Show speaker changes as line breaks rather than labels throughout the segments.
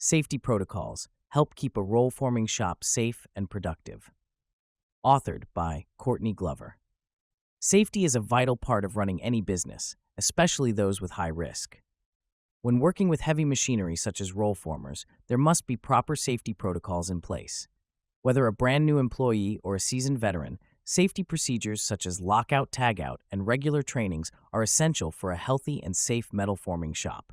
Safety Protocols Help Keep a Roll-Forming Shop Safe and Productive. Authored by Courtney Glover. Safety is a vital part of running any business, especially those with high risk. When working with heavy machinery such as roll formers, there must be proper safety protocols in place. Whether a brand new employee or a seasoned veteran, safety procedures such as lockout, tagout, and regular trainings are essential for a healthy and safe metal forming shop.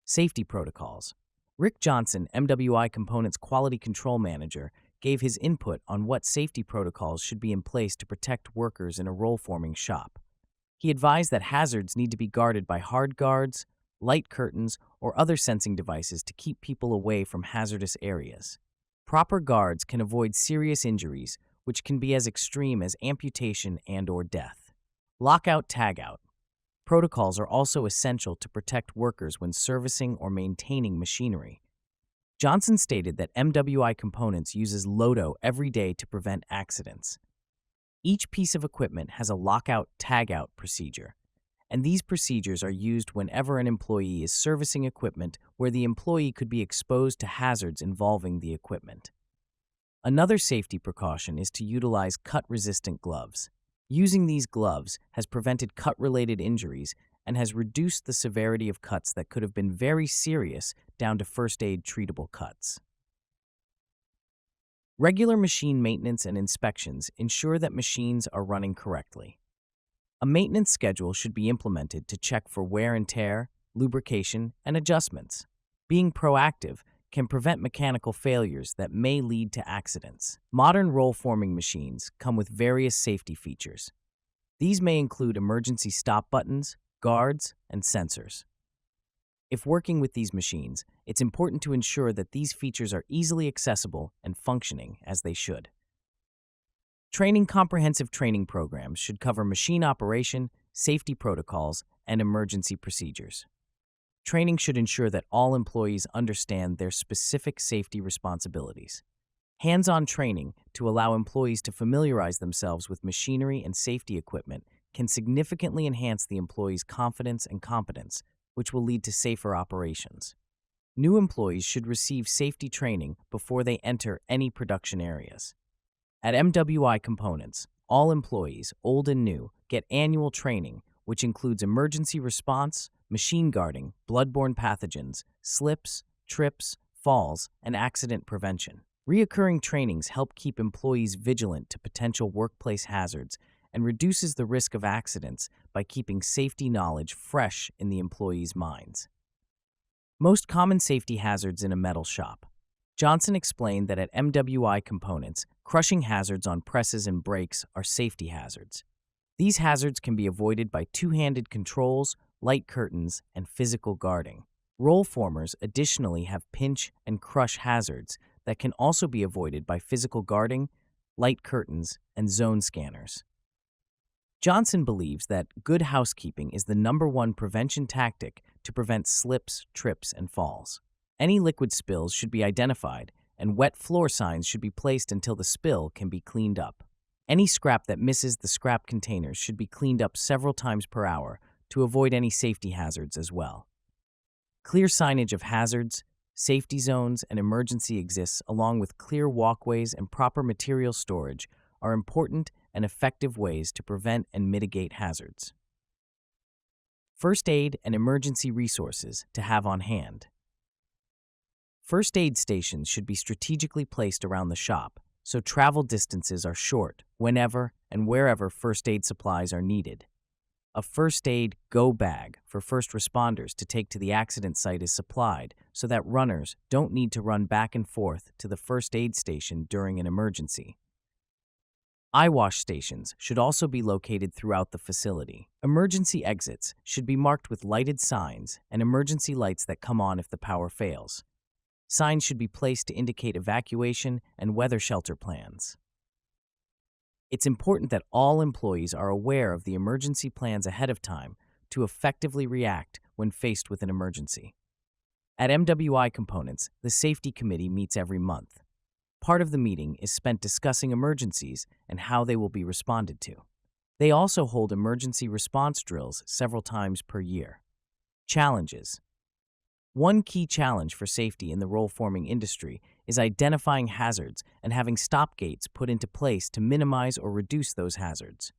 Safety Protocols. Rick Johnson, MWI Components Quality Control Manager, gave his input on what safety protocols should be in place to protect workers in a roll-forming shop. He advised that hazards need to be guarded by hard guards, light curtains, or other sensing devices to keep people away from hazardous areas. Proper guards can avoid serious injuries, which can be as extreme as amputation and/or death. Lockout-tagout. Protocols are also essential to protect workers when servicing or maintaining machinery. Johnson stated that MWI Components uses LOTO every day to prevent accidents. Each piece of equipment has a lockout-tagout procedure, and these procedures are used whenever an employee is servicing equipment where the employee could be exposed to hazards involving the equipment. Another safety precaution is to utilize cut-resistant gloves. Using these gloves has prevented cut-related injuries and has reduced the severity of cuts that could have been very serious down to first-aid treatable cuts. Regular machine maintenance and inspections ensure that machines are running correctly. A maintenance schedule should be implemented to check for wear and tear, lubrication, and adjustments. Being proactive can prevent mechanical failures that may lead to accidents. Modern roll-forming machines come with various safety features. These may include emergency stop buttons, guards, and sensors. If working with these machines, it's important to ensure that these features are easily accessible and functioning as they should. Comprehensive training programs should cover machine operation, safety protocols, and emergency procedures. Training should ensure that all employees understand their specific safety responsibilities. Hands-on training to allow employees to familiarize themselves with machinery and safety equipment can significantly enhance the employee's confidence and competence, which will lead to safer operations. New employees should receive safety training before they enter any production areas. At MWI Components, all employees, old and new, get annual training, which includes emergency response, machine guarding, bloodborne pathogens, slips, trips, falls, and accident prevention. Reoccurring trainings help keep employees vigilant to potential workplace hazards and reduces the risk of accidents by keeping safety knowledge fresh in the employees' minds. Most common safety hazards in a metal shop. Johnson explained that at MWI Components, crushing hazards on presses and brakes are safety hazards. These hazards can be avoided by two-handed controls, light curtains, and physical guarding. Roll formers additionally have pinch and crush hazards that can also be avoided by physical guarding, light curtains, and zone scanners. Johnson believes that good housekeeping is the #1 prevention tactic to prevent slips, trips, and falls. Any liquid spills should be identified, and wet floor signs should be placed until the spill can be cleaned up. Any scrap that misses the scrap containers should be cleaned up several times per hour to avoid any safety hazards as well. Clear signage of hazards, safety zones, and emergency exits, along with clear walkways and proper material storage, are important and effective ways to prevent and mitigate hazards. First aid and emergency resources to have on hand. First aid stations should be strategically placed around the shop, so travel distances are short whenever and wherever first aid supplies are needed. A first aid go bag for first responders to take to the accident site is supplied so that runners don't need to run back and forth to the first aid station during an emergency. Eye wash stations should also be located throughout the facility. Emergency exits should be marked with lighted signs and emergency lights that come on if the power fails. Signs should be placed to indicate evacuation and weather shelter plans. It's important that all employees are aware of the emergency plans ahead of time to effectively react when faced with an emergency. At MWI Components, the Safety Committee meets every month. Part of the meeting is spent discussing emergencies and how they will be responded to. They also hold emergency response drills several times per year. Challenges. One key challenge for safety in the roll-forming industry is identifying hazards and having stop gates put into place to minimize or reduce those hazards.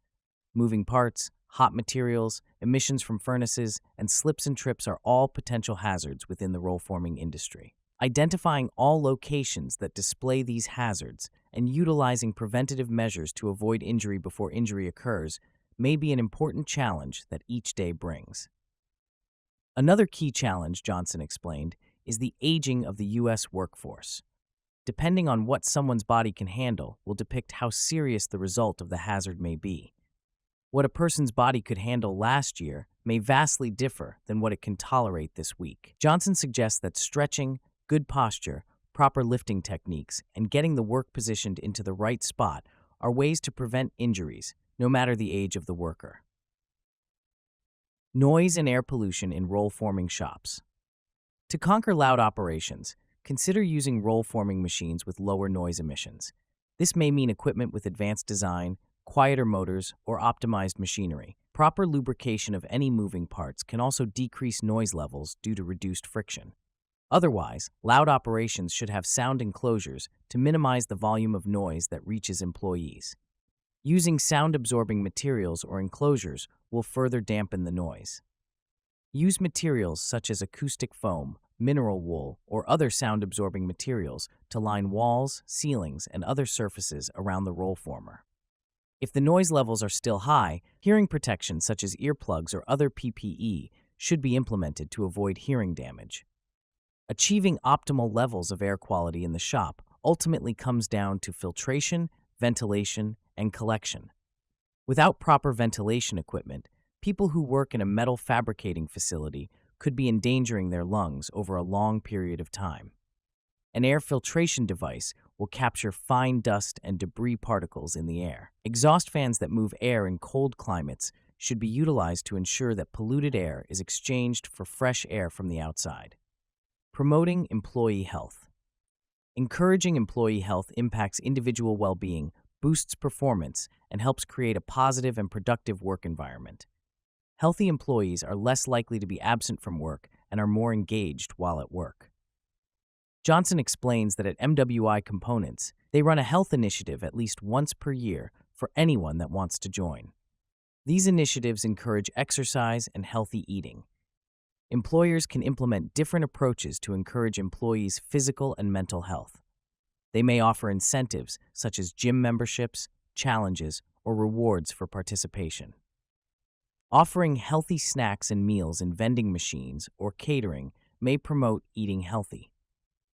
Moving parts, hot materials, emissions from furnaces, and slips and trips are all potential hazards within the roll-forming industry. Identifying all locations that display these hazards and utilizing preventative measures to avoid injury before injury occurs may be an important challenge that each day brings. Another key challenge, Johnson explained, is the aging of the U.S. workforce. Depending on what someone's body can handle will depict how serious the result of the hazard may be. What a person's body could handle last year may vastly differ than what it can tolerate this week. Johnson suggests that stretching, good posture, proper lifting techniques, and getting the work positioned into the right spot are ways to prevent injuries, no matter the age of the worker. Noise and air pollution in roll-forming shops. To conquer loud operations, consider using roll-forming machines with lower noise emissions. This may mean equipment with advanced design, quieter motors, or optimized machinery. Proper lubrication of any moving parts can also decrease noise levels due to reduced friction. Otherwise, loud operations should have sound enclosures to minimize the volume of noise that reaches employees. Using sound-absorbing materials or enclosures will further dampen the noise. Use materials such as acoustic foam, mineral wool, or other sound-absorbing materials to line walls, ceilings, and other surfaces around the roll former. If the noise levels are still high, hearing protection such as earplugs or other PPE should be implemented to avoid hearing damage. Achieving optimal levels of air quality in the shop ultimately comes down to filtration, ventilation, and collection. Without proper ventilation equipment, people who work in a metal fabricating facility could be endangering their lungs over a long period of time. An air filtration device will capture fine dust and debris particles in the air. Exhaust fans that move air in cold climates should be utilized to ensure that polluted air is exchanged for fresh air from the outside. Promoting employee health. Encouraging employee health impacts individual well-being, boosts performance, and helps create a positive and productive work environment. Healthy employees are less likely to be absent from work and are more engaged while at work. Johnson explains that at MWI Components, they run a health initiative at least once per year for anyone that wants to join. These initiatives encourage exercise and healthy eating. Employers can implement different approaches to encourage employees' physical and mental health. They may offer incentives such as gym memberships, challenges, or rewards for participation. Offering healthy snacks and meals in vending machines or catering may promote eating healthy.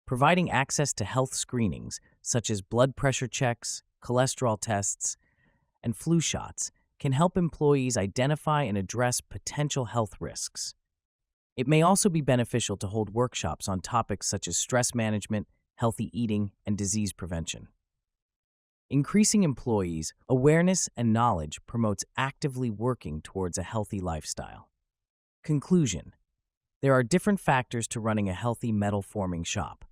Providing access to health screenings such as blood pressure checks, cholesterol tests, and flu shots can help employees identify and address potential health risks. It may also be beneficial to hold workshops on topics such as stress management, healthy eating, and disease prevention. Increasing employees' awareness and knowledge promotes actively working towards a healthy lifestyle. Conclusion: there are different factors to running a healthy metal forming shop.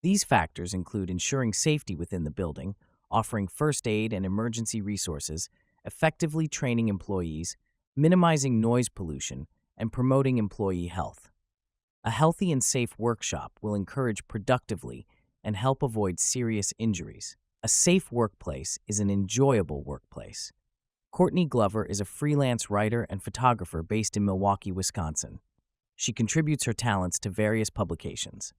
These factors include ensuring safety within the building, offering first aid and emergency resources, effectively training employees, minimizing noise pollution, and promoting employee health. A healthy and safe workshop will encourage productively and help avoid serious injuries. A safe workplace is an enjoyable workplace. Courtney Glover is a freelance writer and photographer based in Milwaukee, Wisconsin. She contributes her talents to various publications.